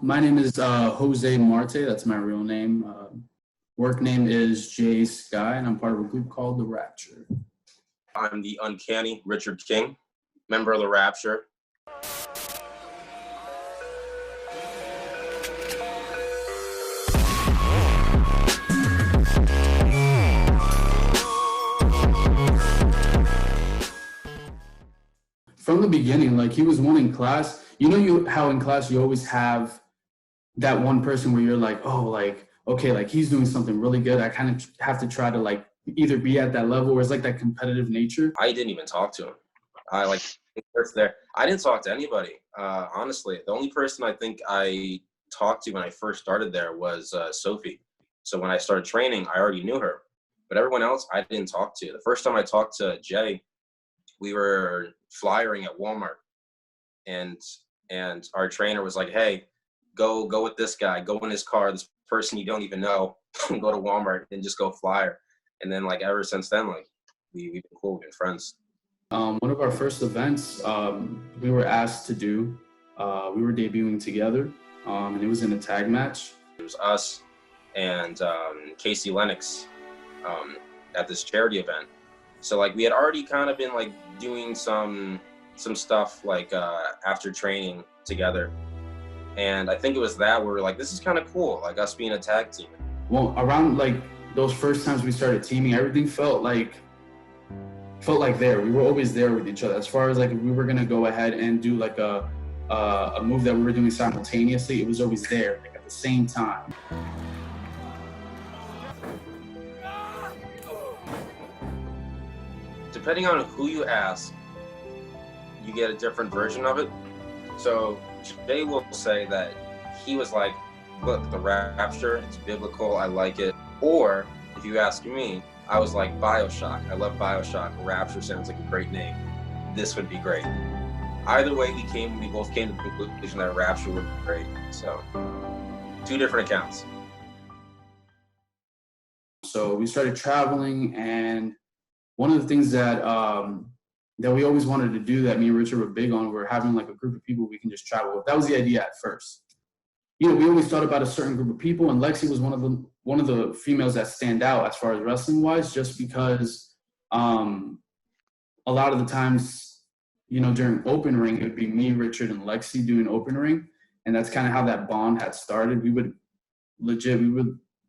My name is Jose Marte. That's my real name. Work name is Jay Sky, and I'm part of a group called the Rapture. I'm the uncanny Richard King, member of the Rapture. From the beginning, like he was one in class. You know how in class you always have that one person where you're like, oh, like, okay, like he's doing something really good. I kind of have to try to like either be at that level or it's like that competitive nature. I didn't even talk to him. I didn't talk to anybody. Honestly, the only person I think I talked to when I first started there was Sophie. So when I started training, I already knew her, but everyone else I didn't talk to. The first time I talked to Jay, we were flyering at Walmart, and our trainer was like, hey, go with this guy, go in his car, this person you don't even know, go to Walmart and just go flyer. And then like ever since then, like we've been cool, we've been friends. One of our first events we were asked to do, we were debuting together, and it was in a tag match. It was us and Casey Lennox at this charity event. So like we had already kind of been like doing some stuff like after training together. And I think it was that where we were like, this is kind of cool, like us being a tag team. Well, around like those first times we started teaming, everything felt like there. We were always there with each other. As far as like if we were gonna go ahead and do like a move that we were doing simultaneously, it was always there, like at the same time. Depending on who you ask, you get a different version of it. So Jay will say that he was like, look, the Rapture, it's biblical, I like it. Or if you ask me, I was like, BioShock, I love BioShock, Rapture sounds like a great name. This would be great. Either way, we both came to the conclusion that Rapture would be great. So, two different accounts. So we started traveling, and one of the things that we always wanted to do that me and Richard were big on were having like a group of people we can just travel with. That was the idea at first. You know, we always thought about a certain group of people, and Lexi was one of the females that stand out as far as wrestling wise, just because a lot of the times, you know, during open ring, it would be me, Richard, and Lexi doing open ring, and that's kind of how that bond had started. We would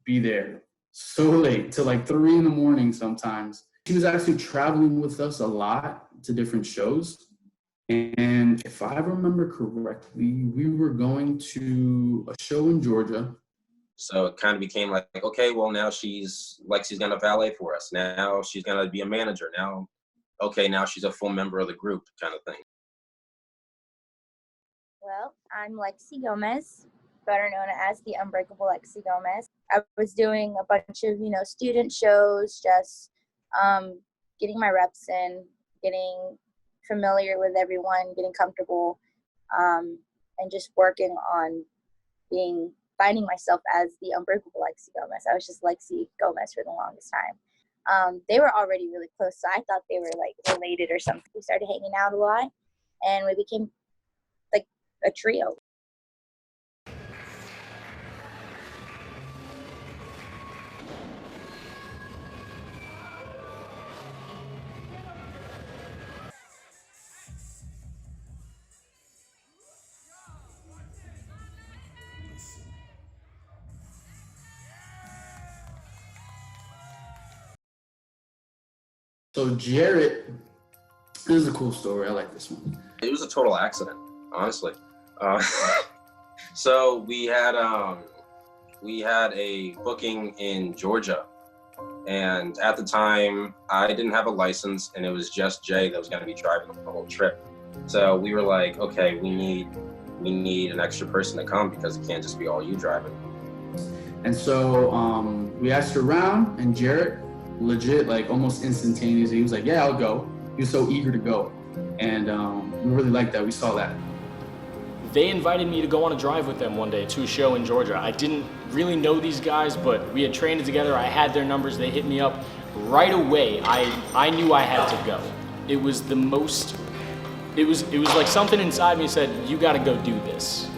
be there so late till like 3 a.m. sometimes. She was actually traveling with us a lot to different shows. And if I remember correctly, we were going to a show in Georgia. So it kind of became like, okay, well, now Lexi's going to valet for us. Now she's going to be a manager. Now she's a full member of the group kind of thing. Well, I'm Lexi Gomez, better known as the Unbreakable Lexi Gomez. I was doing a bunch of, student shows, just getting my reps in, getting familiar with everyone, getting comfortable, and just working on finding myself as the Unbreakable Lexi Gomez. I was just Lexi Gomez for the longest time. They were already really close, so I thought they were like related or something. We started hanging out a lot, and we became like a trio. So Jarett, this is a cool story. I like this one. It was a total accident, honestly. So we had a booking in Georgia, and at the time I didn't have a license, and it was just Jay that was going to be driving the whole trip. So we were like, okay, we need an extra person to come because it can't just be all you driving. And so we asked around, and Jarett, legit, like almost instantaneously, he was like, yeah, I'll go. He was so eager to go. And we really liked that. We saw that. They invited me to go on a drive with them one day to a show in Georgia. I didn't really know these guys, but we had trained together. I had their numbers. They hit me up right away. I knew I had to go. It was like something inside me said, you got to go do this.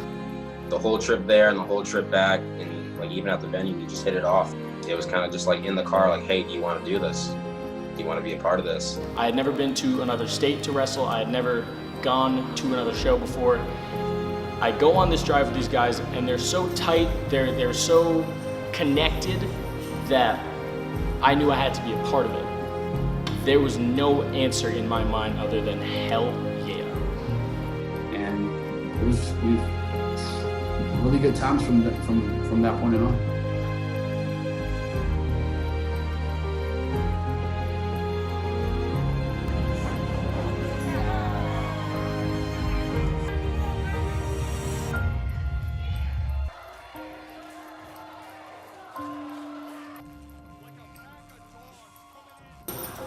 The the whole trip there and the whole trip back, and like even at the venue, we just hit it off. It was kind of just like in the car, like, hey, do you want to do this? Do you want to be a part of this? I had never been to another state to wrestle. I had never gone to another show before. I go on this drive with these guys, and they're so tight, they're so connected that I knew I had to be a part of it. There was no answer in my mind other than hell yeah. And it was really good times from that point on.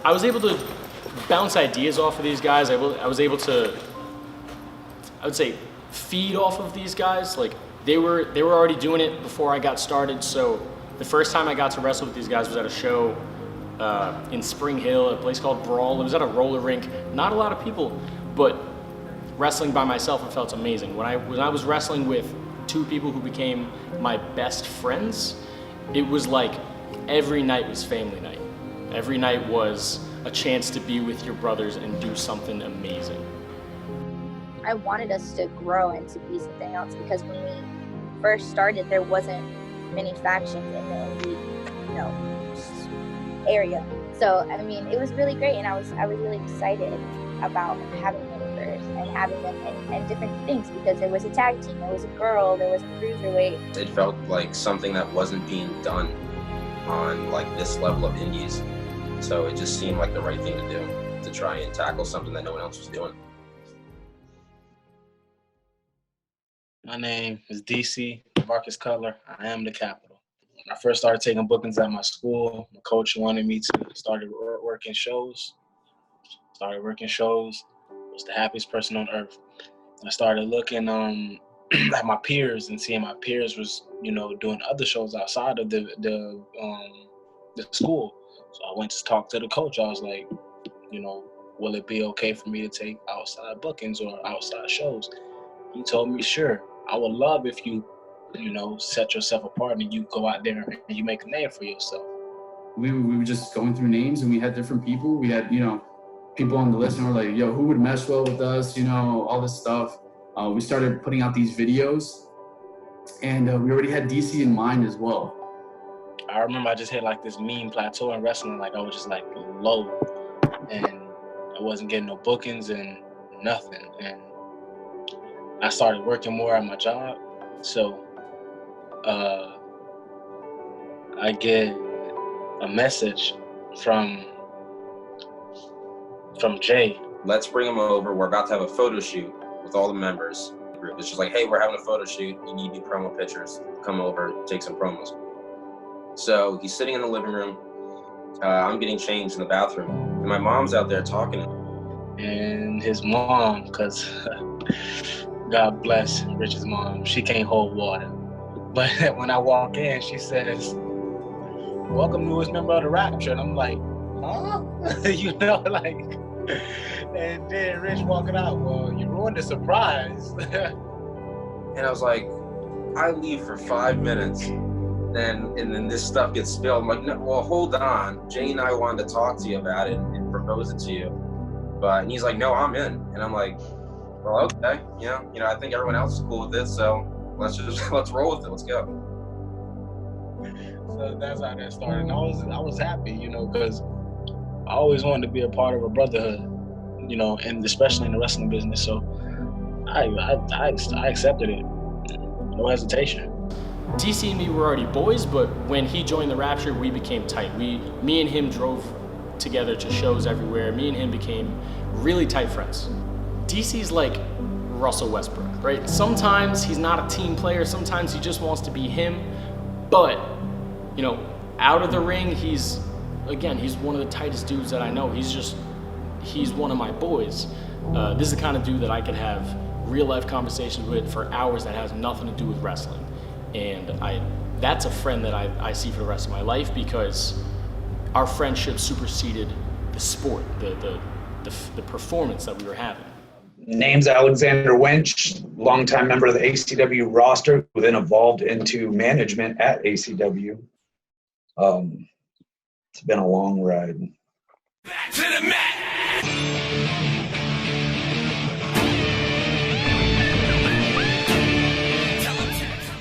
I was able to bounce ideas off of these guys. I was able to, I would say, feed off of these guys. Like they were already doing it before I got started. So the first time I got to wrestle with these guys was at a show in Spring Hill, a place called Brawl. It was at a roller rink. Not a lot of people, but wrestling by myself, it felt amazing. When I was wrestling with two people who became my best friends, it was like every night was family night. Every night was a chance to be with your brothers and do something amazing. I wanted us to grow and to be something else, because when we first started, there wasn't many factions in the elite, area. So I mean, it was really great, and I was really excited about having members and having them and different things, because there was a tag team, there was a girl, there was a cruiserweight. It felt like something that wasn't being done on like this level of indies. So it just seemed like the right thing to do, to try and tackle something that no one else was doing. My name is DC, Demarkus Cutler. I am the capital. When I first started taking bookings at my school, my coach wanted me to start working shows. It was the happiest person on earth. I started looking at my peers and seeing my peers was, doing other shows outside of the school. So I went to talk to the coach. I was like, will it be okay for me to take outside bookings or outside shows? He told me, sure. I would love if you, set yourself apart and you go out there and you make a name for yourself. We were just going through names, and we had different people. We had, people on the list, and we're like, yo, who would mesh well with us? All this stuff. We started putting out these videos, and we already had DC in mind as well. I remember I just hit like this mean plateau in wrestling. Like I was just like low, and I wasn't getting no bookings and nothing. And I started working more at my job. So I get a message from Jay. Let's bring him over. We're about to have a photo shoot with all the members. It's just like, hey, we're having a photo shoot. You need to do promo pictures. Come over, take some promos. So he's sitting in the living room. I'm getting changed in the bathroom. And my mom's out there talking to him. And his mom, because God bless Rich's mom, she can't hold water. But when I walk in, she says, welcome newest member of the Rapture. And I'm like, huh? And then Rich walking out, well, you ruined the surprise. And I was like, I leave for 5 minutes. And then this stuff gets spilled. I'm like, no, well, hold on. Jay and I wanted to talk to you about it and propose it to you. And he's like, no, I'm in. And I'm like, well, okay. I think everyone else is cool with this. So let's roll with it. Let's go. So that's how that started. And I was happy, because I always wanted to be a part of a brotherhood, and especially in the wrestling business. So I accepted it. No hesitation. DC and me were already boys, but when he joined the Rapture, we became tight. Me and him drove together to shows everywhere. Me and him became really tight friends. DC's like Russell Westbrook, right? Sometimes he's not a team player. Sometimes he just wants to be him. But, out of the ring, he's one of the tightest dudes that I know. He's one of my boys. This is the kind of dude that I could have real life conversations with for hours that has nothing to do with wrestling. And that's a friend that I see for the rest of my life, because our friendship superseded the sport, the performance that we were having. Name's Alexander Winch, longtime member of the ACW roster, who then evolved into management at ACW. It's been a long ride. Back to the mat.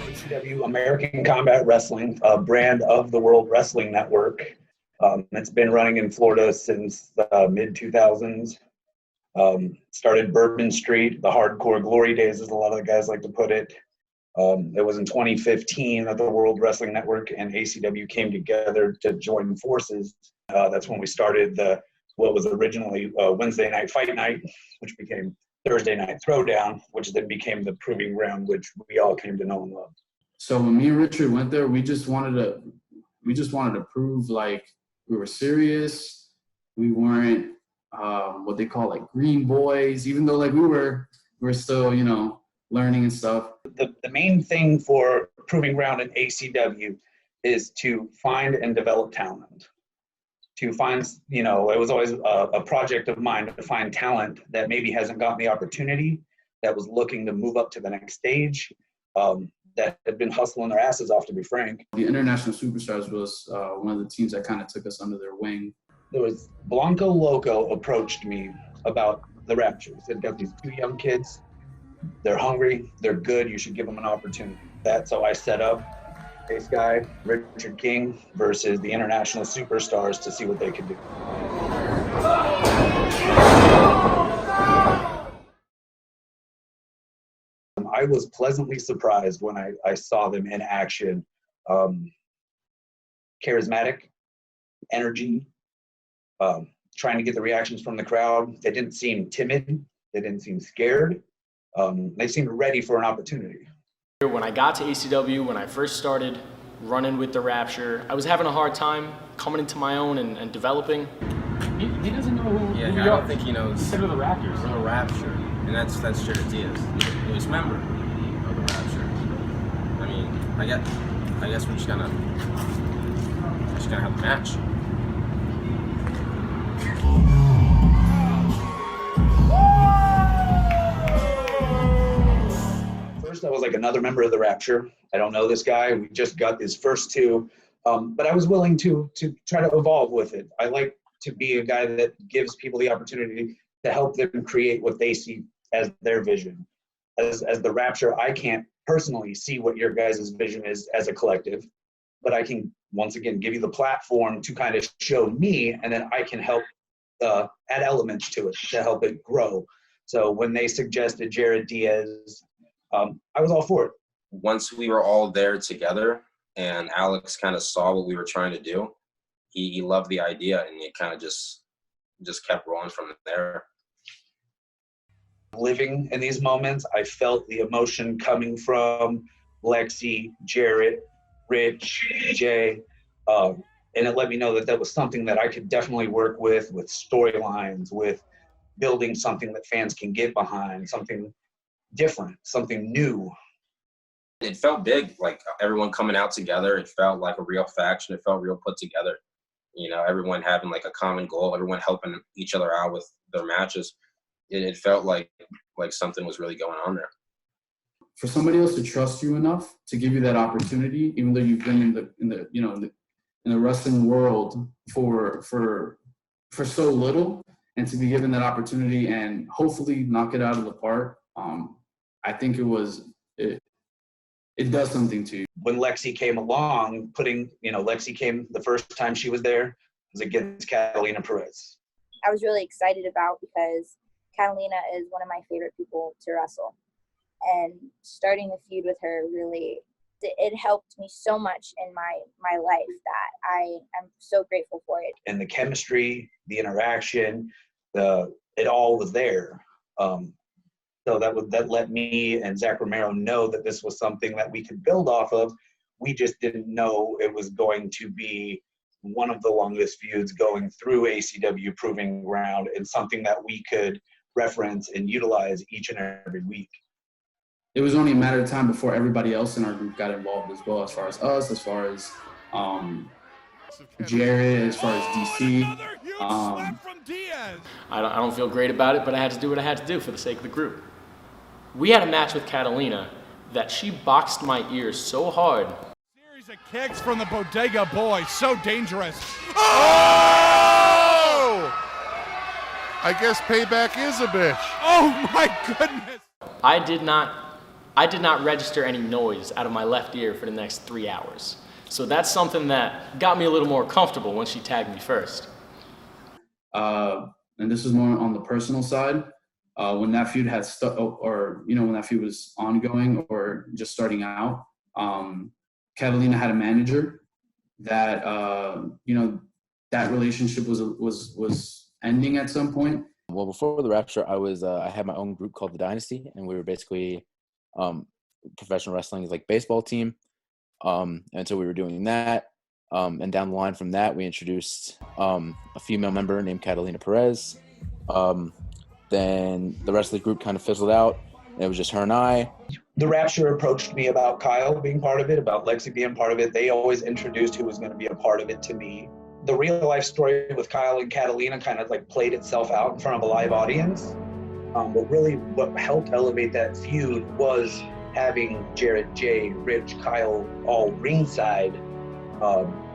ACW, American Combat Wrestling, a brand of the World Wrestling Network. It's been running in Florida since the mid-2000s. Started Bourbon Street, the hardcore glory days, as a lot of the guys like to put it. It was in 2015 that the World Wrestling Network and ACW came together to join forces. That's when we started what was originally Wednesday Night Fight Night, which became Thursday Night Throwdown, which then became the Proving Ground, which we all came to know and love. So when me and Richard went there, we just wanted to prove like we were serious. We weren't what they call like green boys, even though like we were still, you know, learning and stuff. The main thing for Proving Ground and ACW is to find and develop talent. To find, you know, it was always a project of mine to find talent that maybe hasn't gotten the opportunity, that was looking to move up to the next stage, that had been hustling their asses off, to be frank. The International Superstars was one of the teams that kind of took us under their wing. There was Blanco Loco approached me about the Rapture. He said, got these 2 young kids. They're hungry. They're good. You should give them an opportunity. So I set up Ace Guy, Richard King versus the International Superstars to see what they could do. I was pleasantly surprised when I saw them in action. Charismatic, energy, trying to get the reactions from the crowd. They didn't seem timid. They didn't seem scared. They seemed ready for an opportunity. When I got to ACW, when I first started running with the Rapture, I was having a hard time coming into my own and developing. He doesn't know who we I are. don't think he knows. He said we're the Raptors. We're the Rapture, and that's Jarett Diaz. He was a member of the Rapture. I mean, I guess we're just gonna have a match. First, I was like another member of the Rapture. I don't know this guy. We just got his first 2, but I was willing to try to evolve with it. I like to be a guy that gives people the opportunity to help them create what they see as their vision. As the Rapture, I can't personally see what your guys' vision is as a collective, but I can, once again, give you the platform to kind of show me, and then I can help add elements to it to help it grow. So when they suggested Jarett Diaz, I was all for it. Once we were all there together and Alex kind of saw what we were trying to do, he loved the idea, and it kind of just kept rolling from there. Living in these moments, I felt the emotion coming from Lexi, Jarett, Rich, Jay, and it let me know that was something that I could definitely work with storylines, with building something that fans can get behind, something different, something new. It felt big, like everyone coming out together. It felt like a real faction. It felt real put together. You know, everyone having like a common goal, everyone helping each other out with their matches. It felt like something was really going on there. For somebody else to trust you enough to give you that opportunity, even though you've been in the wrestling world for so little, and to be given that opportunity and hopefully knock it out of the park, I think it does something to you. When Lexi came along, Lexi came the first time she was there, was against Catalina Perez. I was really excited about, because Catalina is one of my favorite people to wrestle. And starting the feud with her really, it helped me so much in my life that I am so grateful for it. And the chemistry, the interaction, it all was there. So that let me and Zach Romero know that this was something that we could build off of. We just didn't know it was going to be one of the longest feuds going through ACW Proving Ground, and something that we could reference and utilize each and every week. It was only a matter of time before everybody else in our group got involved as well, as far as us, as far as Jarett, as far as DC. Diaz. I don't feel great about it, but I had to do what I had to do for the sake of the group. We had a match with Catalina that she boxed my ears so hard. Series of kicks from the Bodega Boy, so dangerous. Oh! I guess payback is a bitch. Oh my goodness. I did not register any noise out of my left ear for the next 3 hours. So that's something that got me a little more comfortable when she tagged me first. And this is more on the personal side. When that feud had when that feud was ongoing or just starting out, Catalina had a manager that that relationship was ending at some point. Well, before the Rapture, I had my own group called the Dynasty, and we were basically professional wrestling is like baseball team. And so we were doing that. And down the line from that, we introduced a female member named Catalina Perez. Then the rest of the group kind of fizzled out. And it was just her and I. The Rapture approached me about Kyle being part of it, about Lexi being part of it. They always introduced who was going to be a part of it to me. The real life story with Kyle and Catalina kind of like played itself out in front of a live audience. But really what helped elevate that feud was having Jarett, Jay, Rich, Kyle all ringside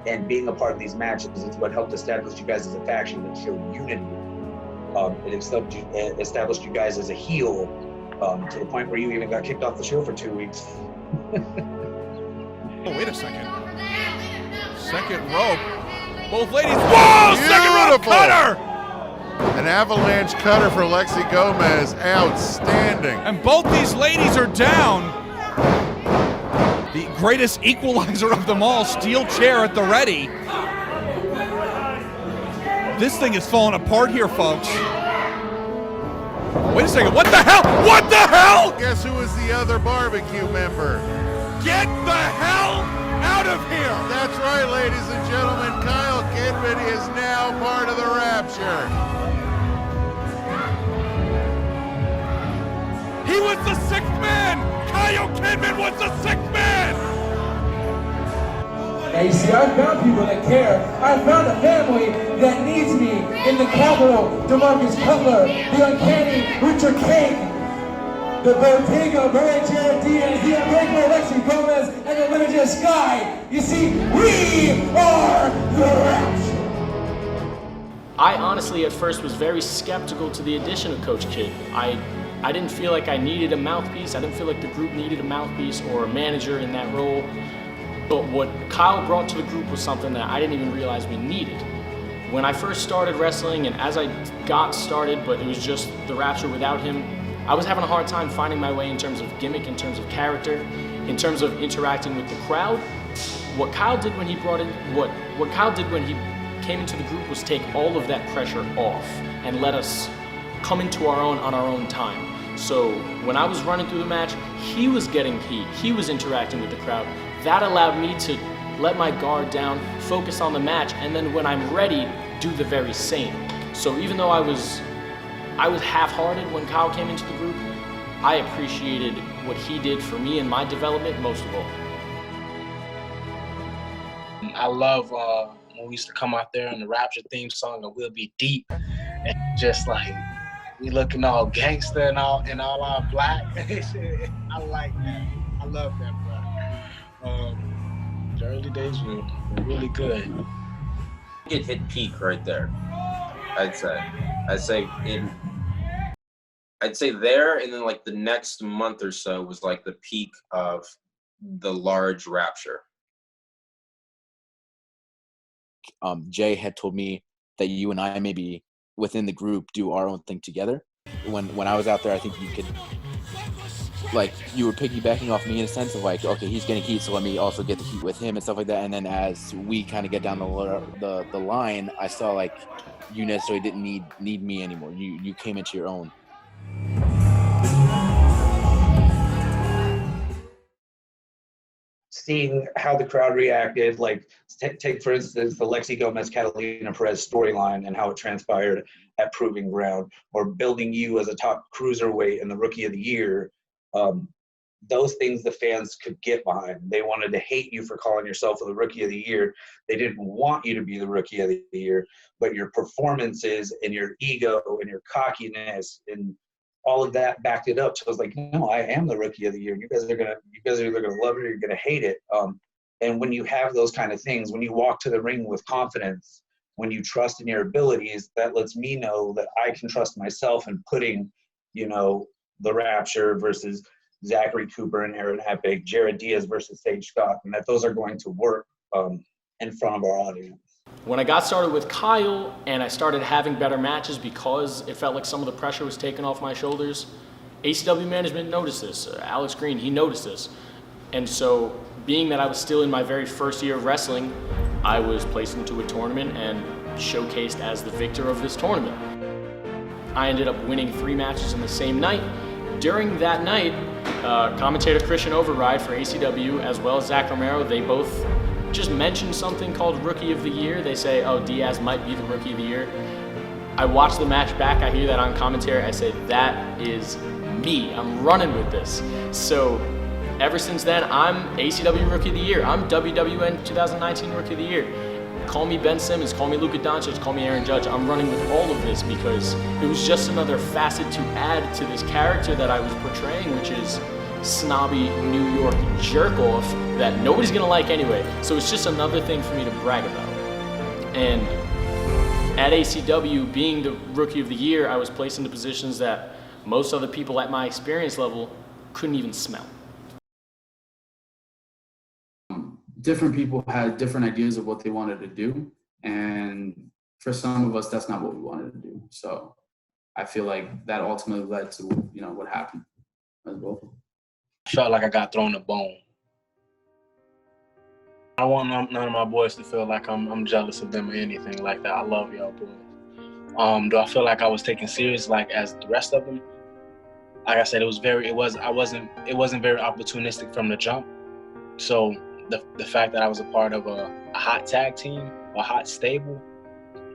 and being a part of these matches. It's what helped establish you guys as a faction that showed unity. It established you guys as a heel to the point where you even got kicked off the show for 2 weeks. Oh, wait a second. Second rope. Both ladies. Whoa! Second rope cutter! An avalanche cutter for Lexi Gomez. Outstanding. And both these ladies are down. The greatest equalizer of them all, steel chair at the ready. This thing is falling apart here, folks. Wait a second, what the hell? What the hell? Guess who is the other barbecue member? Get the hell out of here! That's right, ladies and gentlemen. Kyle Kidman is now part of the Rapture. He was the sixth man! Kyle Kidman was the sixth man! Now you see, I found people that care. I found a family that needs me in the capital. Demarkus, Cutler, the uncanny Richard King, the Bodega Boy, Jarett, Diaz, the unbreakable Lexi Gomez, and the limitless Sky. You see, we are the Rapture. I honestly at first was very skeptical to the addition of Coach Kid. I didn't feel like I needed a mouthpiece. I didn't feel like the group needed a mouthpiece or a manager in that role. But what Kyle brought to the group was something that I didn't even realize we needed. When I first started wrestling and as I got started, but it was just the Rapture without him, I was having a hard time finding my way in terms of gimmick, in terms of character, in terms of interacting with the crowd. What Kyle did when he brought in, what Kyle did when he came into the group was take all of that pressure off and let us come into our own on our own time. So when I was running through the match, he was getting heat, he was interacting with the crowd. That allowed me to let my guard down, focus on the match, and then when I'm ready, do the very same. So even though I was half-hearted when Kyle came into the group, I appreciated what he did for me and my development most of all. I love when we used to come out there and the Rapture theme song and we'll be deep and just like we looking all gangster and all our black. I like that. I love that, bro. The early days were really good. It hit peak right there. I'd say there, and then like the next month or so was like the peak of the large Rapture. Jay had told me that you and I maybe within the group do our own thing together. When I was out there, I think you could, like, you were piggybacking off me in a sense of like, okay, he's getting heat, so let me also get the heat with him and stuff like that. And then as we kind of get down the line, I saw like you necessarily didn't need me anymore. You came into your own. Seeing how the crowd reacted, like take for instance the Lexi Gomez Catalina Perez storyline and how it transpired at Proving Ground, or building you as a top cruiserweight and the Rookie of the Year. those things the fans could get behind. They wanted to hate you for calling yourself the Rookie of the Year. They didn't want you to be the Rookie of the Year, but your performances and your ego and your cockiness and all of that backed it up. So I was like, no, I am the Rookie of the Year. You guys are either gonna love it or you're gonna hate it. And when you have those kind of things, when you walk to the ring with confidence, when you trust in your abilities, that lets me know that I can trust myself in putting, the Rapture versus Zachary Cooper and Aaron Epic, Jarett Diaz versus Sage Scott, and that those are going to work in front of our audience. When I got started with Kyle and I started having better matches because it felt like some of the pressure was taken off my shoulders, ACW management noticed this. Alex Green, he noticed this. And so being that I was still in my very first year of wrestling, I was placed into a tournament and showcased as the victor of this tournament. I ended up winning 3 matches in the same night. During that night, commentator Christian Override for ACW as well as Zach Romero, they both just mentioned something called Rookie of the Year. They say, oh, Diaz might be the Rookie of the Year. I watch the match back, I hear that on commentary, I say, that is me, I'm running with this. So ever since then, I'm ACW Rookie of the Year. I'm WWN 2019 Rookie of the Year. Call me Ben Simmons, call me Luka Doncic, call me Aaron Judge. I'm running with all of this because it was just another facet to add to this character that I was portraying, which is snobby New York jerk-off that nobody's gonna like anyway. So it's just another thing for me to brag about. And at ACW, being the Rookie of the Year, I was placed into positions that most other people at my experience level couldn't even smell. Different people had different ideas of what they wanted to do, and for some of us, that's not what we wanted to do. So I feel like that ultimately led to what happened as well. I felt like I got thrown a bone. I don't want none of my boys to feel like I'm jealous of them or anything like that. I love y'all boys. Do I feel like I was taken serious like as the rest of them? Like I said, it wasn't very opportunistic from the jump. So the fact that I was a part of a hot tag team, a hot stable,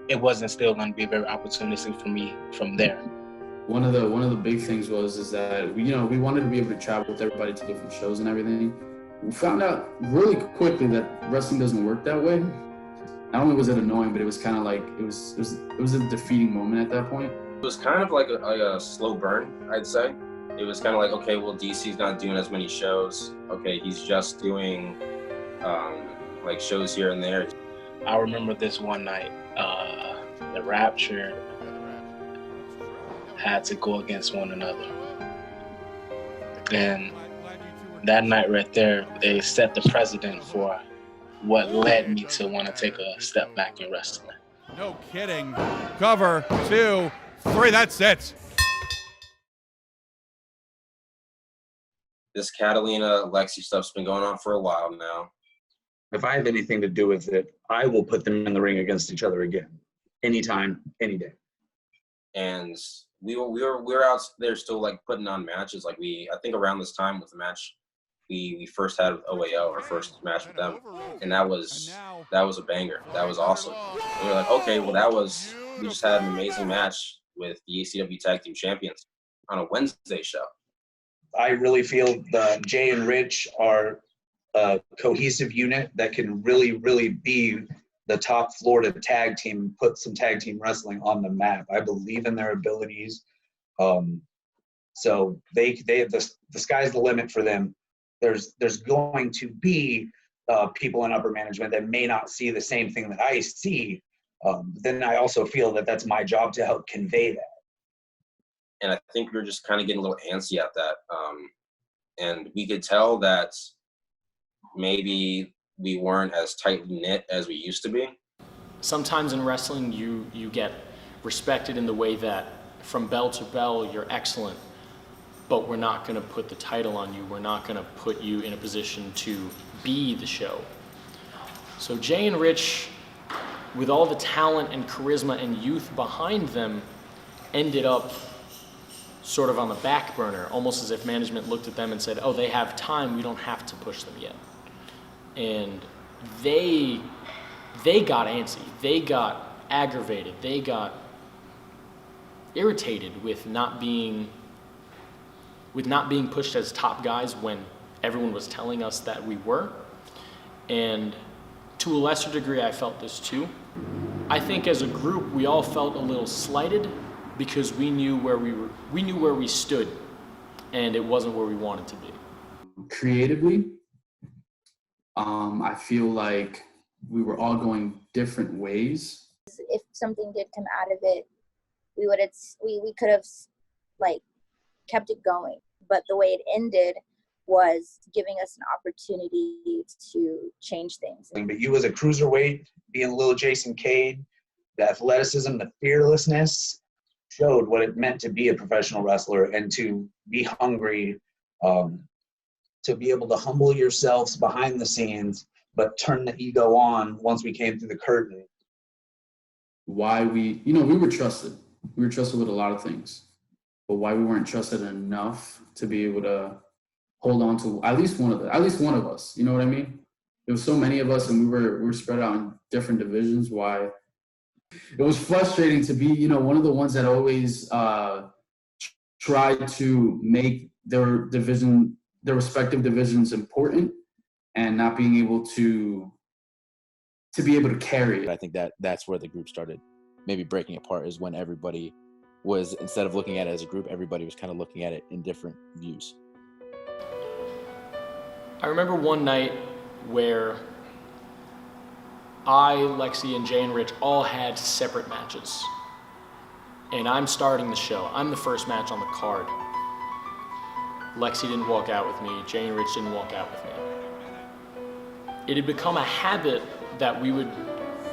it wasn't still going to be very opportunistic for me from there. One of the big things is that we wanted to be able to travel with everybody to different shows and everything. We found out really quickly that wrestling doesn't work that way. Not only was it annoying, but it was kind of like it was a defeating moment at that point. It was kind of like a slow burn, I'd say. It was kind of like, okay, well, DC's not doing as many shows. Okay, he's just doing like shows here and there. I remember this one night, the Rapture had to go against one another. And that night right there, they set the precedent for what led me to want to take a step back in wrestling. No kidding. Cover, 2, 3, that's it. This Catalina Lexi stuff's been going on for a while now. If I have anything to do with it, I will put them in the ring against each other again, anytime, any day. And we were out there still like putting on matches. Like I think around this time with the match we first had with OAO, our first match with them, and that was a banger. That was awesome. And we were like, okay, well we just had an amazing match with the ACW Tag Team Champions on a Wednesday show. I really feel that Jay and Rich are a cohesive unit that can really, really be the top Florida tag team, put some tag team wrestling on the map. I believe in their abilities. So the sky's the limit for them. There's going to be people in upper management that may not see the same thing that I see. Then I also feel that that's my job to help convey that. And I think we were just kind of getting a little antsy at that. And we could tell that maybe we weren't as tightly knit as we used to be. Sometimes in wrestling, you get respected in the way that from bell to bell, you're excellent, but we're not gonna put the title on you. We're not gonna put you in a position to be the show. So Jay and Rich, with all the talent and charisma and youth behind them, ended up sort of on the back burner, almost as if management looked at them and said, oh, they have time, we don't have to push them yet. And they got antsy, they got aggravated, they got irritated with not being with not being pushed as top guys when everyone was telling us that we were. And to a lesser degree, I felt this too. I think as a group, we all felt a little slighted because we knew where we stood, and it wasn't where we wanted to be. Creatively, I feel like we were all going different ways. If something did come out of it, we could have like kept it going. But the way it ended was giving us an opportunity to change things. But you as a cruiserweight, being little Jason Cade, the athleticism, the fearlessness, showed what it meant to be a professional wrestler and to be hungry, to be able to humble yourselves behind the scenes, but turn the ego on once we came through the curtain. Why we were trusted. We were trusted with a lot of things, but why we weren't trusted enough to be able to hold on to at least one of us. You know what I mean? There was so many of us, and we were spread out in different divisions. Why it was frustrating to be, one of the ones that always tried to make their respective divisions important, and not being able to be able to carry it. I think that's where the group started maybe breaking apart, is when everybody was, instead of looking at it as a group, everybody was kind of looking at it in different views. I remember one night where I, Lexi, and Jay and Rich all had separate matches. And I'm starting the show. I'm the first match on the card. Lexi didn't walk out with me. Jay and Rich didn't walk out with me. It had become a habit that we would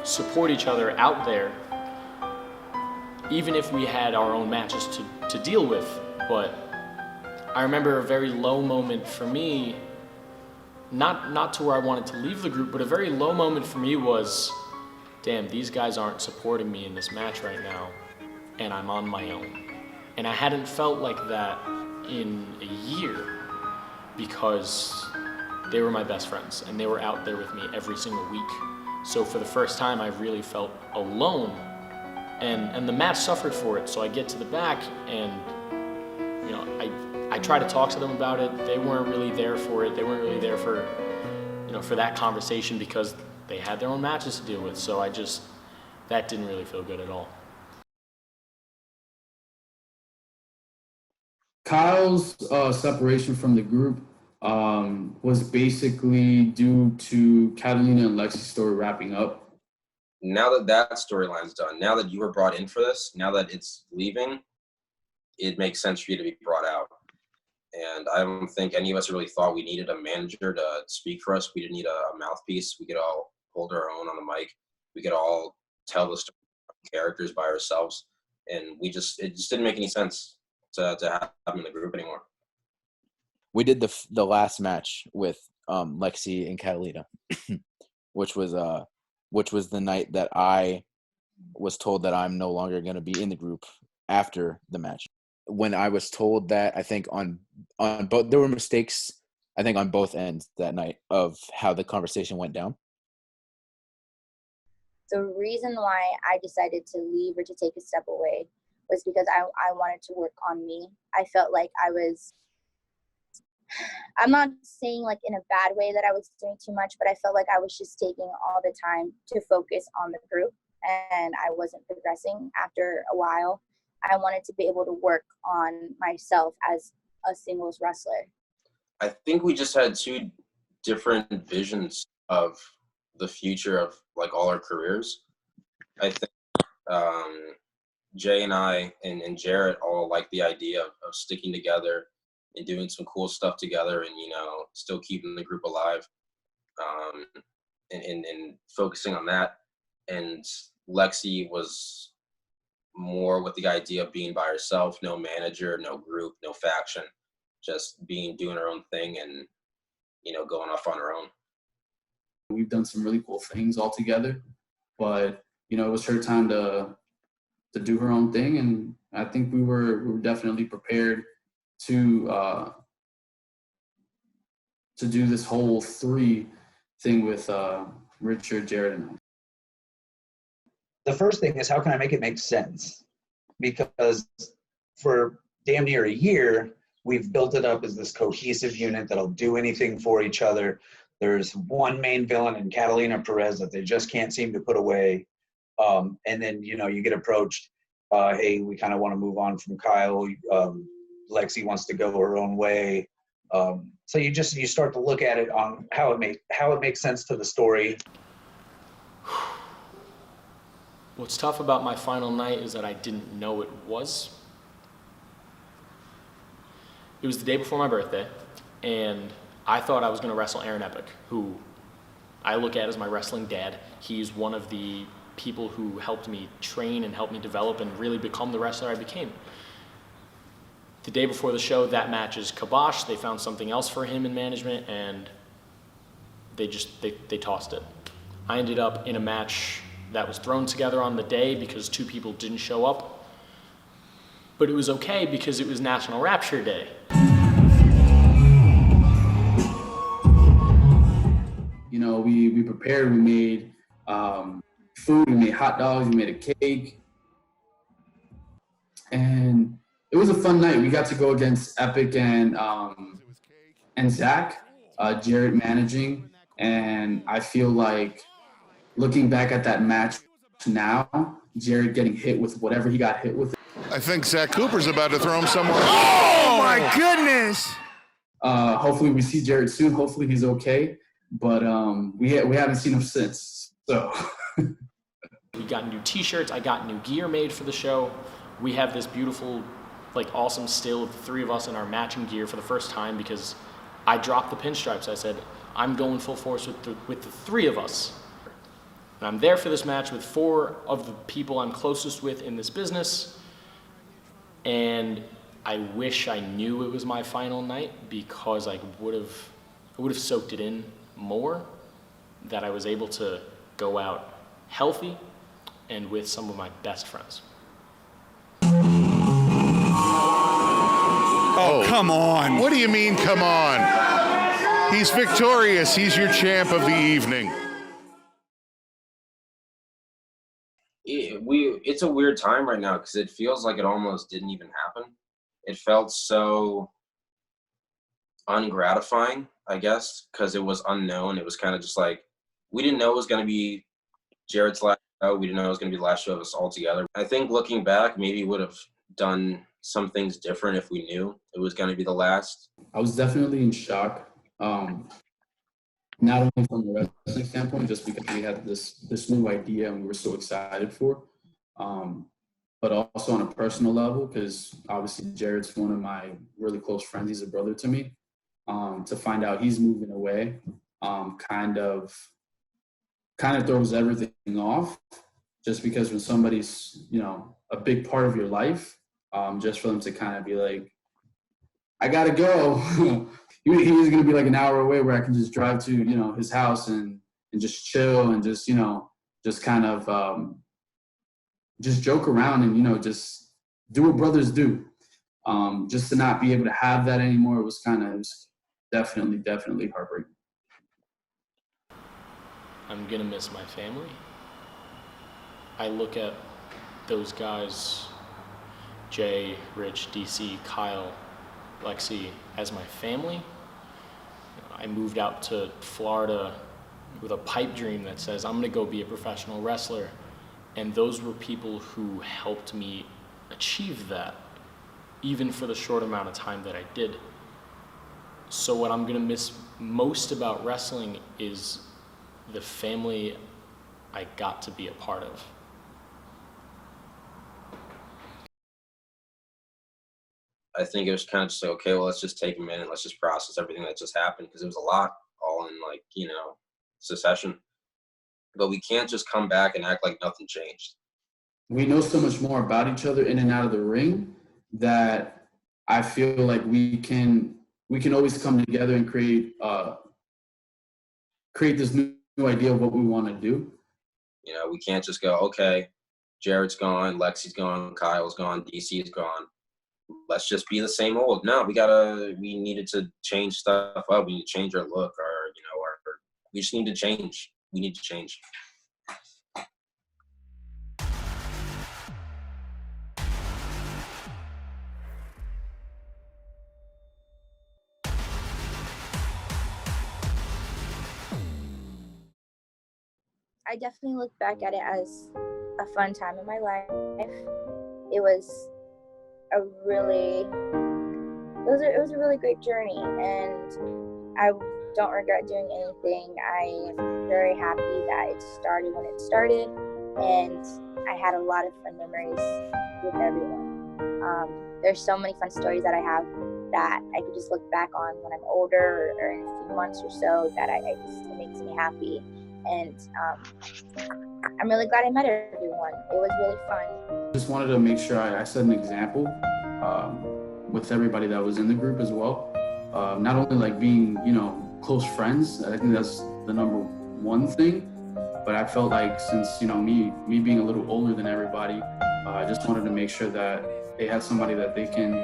support each other out there, even if we had our own matches to deal with. But I remember a very low moment for me, not to where I wanted to leave the group, but a very low moment for me was, damn, these guys aren't supporting me in this match right now, and I'm on my own. And I hadn't felt like that in a year, because they were my best friends and they were out there with me every single week. So for the first time, I really felt alone, and the match suffered for it. So I get to the back, and I try to talk to them about it. They weren't really there for it. They weren't really there for that conversation, because they had their own matches to deal with. So that didn't really feel good at all. Kyle's separation from the group was basically due to Catalina and Lexi's story wrapping up. Now that storyline's done, now that you were brought in for this, now that it's leaving, it makes sense for you to be brought out. And I don't think any of us really thought we needed a manager to speak for us. We didn't need a mouthpiece. We could all hold our own on the mic. We could all tell the story of characters by ourselves. And it just didn't make any sense to have them in the group anymore. We did the last match with Lexi and Catalina, which was the night that I was told that I'm no longer going to be in the group after the match. When I was told that, I think on both, there were mistakes, I think, on both ends that night of how the conversation went down. The reason why I decided to leave or to take a step away was because I wanted to work on me. I felt like I'm not saying like in a bad way that I was doing too much, but I felt like I was just taking all the time to focus on the group, and I wasn't progressing. After a while, I wanted to be able to work on myself as a singles wrestler. I think we just had two different visions of the future of like all our careers. I think Jay and I and Jarett all like the idea of sticking together and doing some cool stuff together, and still keeping the group alive, and focusing on that. And Lexi was more with the idea of being by herself, no manager, no group, no faction, just doing her own thing and going off on her own. We've done some really cool things all together, but it was her time to do her own thing, and I think we were definitely prepared to do this whole 3 thing with Richard, Jarett, and I. The first thing is, how can I make it make sense? Because for damn near a year, we've built it up as this cohesive unit that'll do anything for each other. There's one main villain in Catalina Perez that they just can't seem to put away. And then, you know, you get approached, hey, we kind of want to move on from Kyle. Lexi wants to go her own way. So you start to look at it on how it makes sense to the story. What's tough about my final night is that I didn't know it was. It was the day before my birthday, and I thought I was going to wrestle Aaron Epic, who I look at as my wrestling dad. He's one of the people who helped me train and helped me develop and really become the wrestler I became. The day before the show, that match is kibosh. They found something else for him in management, and they tossed it. I ended up in a match that was thrown together on the day because 2 people didn't show up. But it was okay because it was National Rapture Day. You know, we prepared, we made food, we made hot dogs, we made a cake. And it was a fun night. We got to go against Epic and Zach, Jarett managing. And I feel like looking back at that match now, Jarett getting hit with whatever he got hit with. I think Zach Cooper's about to throw him somewhere. Oh my goodness! Hopefully we see Jarett soon. Hopefully he's okay. But we haven't seen him since. So we got new t-shirts. I got new gear made for the show. We have this beautiful, like, awesome still of the 3 of us in our matching gear for the first time because I dropped the pinstripes. I said, I'm going full force with the 3 of us. And I'm there for this match with 4 of the people I'm closest with in this business. And I wish I knew it was my final night because I would have soaked it in more, that I was able to go out healthy and with some of my best friends. Oh, come on. What do you mean, come on? He's victorious. He's your champ of the evening. It's a weird time right now because it feels like it almost didn't even happen. It felt so ungratifying, I guess, because it was unknown. It was kind of just like, we didn't know it was going to be Jared's last show. We didn't know it was going to be the last show of us all together. I think looking back, maybe would have done some things different if we knew it was going to be the last. I was definitely in shock. Not only from a wrestling standpoint, just because we had this new idea and we were so excited for, but also on a personal level, because obviously Jared's one of my really close friends. He's a brother to me. To find out he's moving away, kind of throws everything off, just because when somebody's, you know, a big part of your life, just for them to kind of be like, I gotta go. He was going to be like an hour away where I can just drive to, you know, his house and just chill and just, you know, just kind of just joke around and, you know, just do what brothers do. Just to not be able to have that anymore, it was definitely heartbreaking. I'm going to miss my family. I look at those guys, Jay, Rich, DC, Kyle, Lexi, as my family. I moved out to Florida with a pipe dream that says I'm gonna go be a professional wrestler. And those were people who helped me achieve that, even for the short amount of time that I did. So what I'm gonna miss most about wrestling is the family I got to be a part of. I think it was kind of just like, okay, well, let's just take a minute. Let's just process everything that just happened because it was a lot all in, like, you know, succession. But we can't just come back and act like nothing changed. We know so much more about each other in and out of the ring that I feel like we can always come together and create this new idea of what we want to do. You know, we can't just go, okay, Jared's gone, Lexi's gone, Kyle's gone, DC's gone. Let's just be the same old. No, we needed to change stuff up. We need to change our look, we just need to change. We need to change. I definitely look back at it as a fun time in my life. It was a really great journey, and I don't regret doing anything. I am very happy that it started when it started, and I had a lot of fun memories with everyone. There's so many fun stories that I have that I could just look back on when I'm older or in a few months or so that it makes me happy. And I'm really glad I met everyone. It was really fun. Just wanted to make sure I set an example with everybody that was in the group as well. Not only like being, close friends, I think that's the number one thing, but I felt like since, me being a little older than everybody, I just wanted to make sure that they had somebody that they can,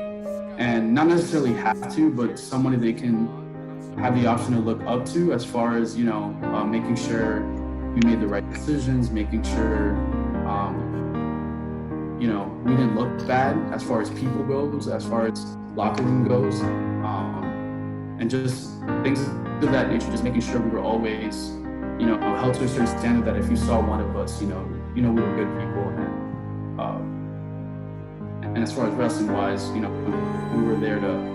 and not necessarily have to, but somebody they can have the option to look up to as far as, making sure we made the right decisions, making sure, we didn't look bad as far as people goes, as far as locker room goes, and just things of that nature, just making sure we were always, held to a certain standard that if you saw one of us, we were good people. And as far as wrestling wise, we were there to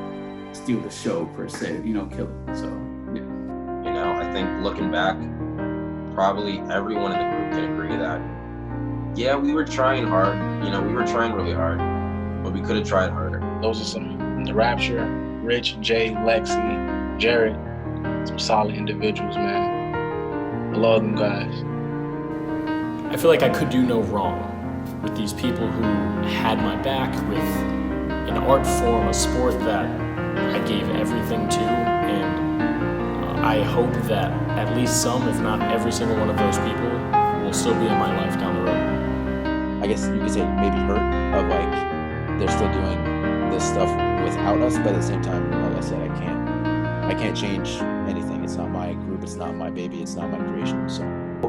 steal the show per se, kill it. So, yeah. I think looking back, probably everyone in the group can agree that, yeah, we were trying hard. We were trying really hard, but we could have tried harder. Those are the Rapture, Rich, Jay, Lexi, Jarett, some solid individuals, man. I love them guys. I feel like I could do no wrong with these people who had my back with an art form, a sport that I gave everything to, and I hope that at least some, if not every single one of those people, will still be in my life down the road. I guess you could say maybe hurt of like they're still doing this stuff without us, but at the same time, like I said, I can't change anything. It's not my group, it's not my baby, it's not my creation. So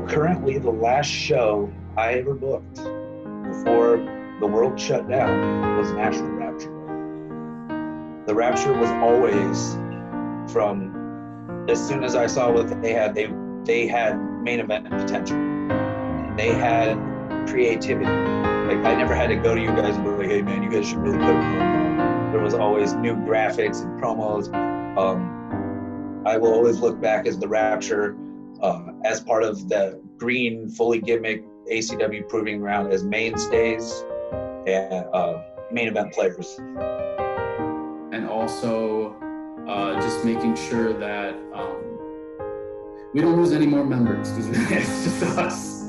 currently, the last show I ever booked before the world shut down was National Rapture. The Rapture was always, from as soon as I saw what they had main event potential. They had creativity. Like, I never had to go to you guys and be like, hey man, you guys should really put a promo. There was always new graphics and promos. I will always look back as the Rapture as part of the green, fully gimmick ACW Proving Ground as mainstays and main event players. And also just making sure that we don't lose any more members because it's just us.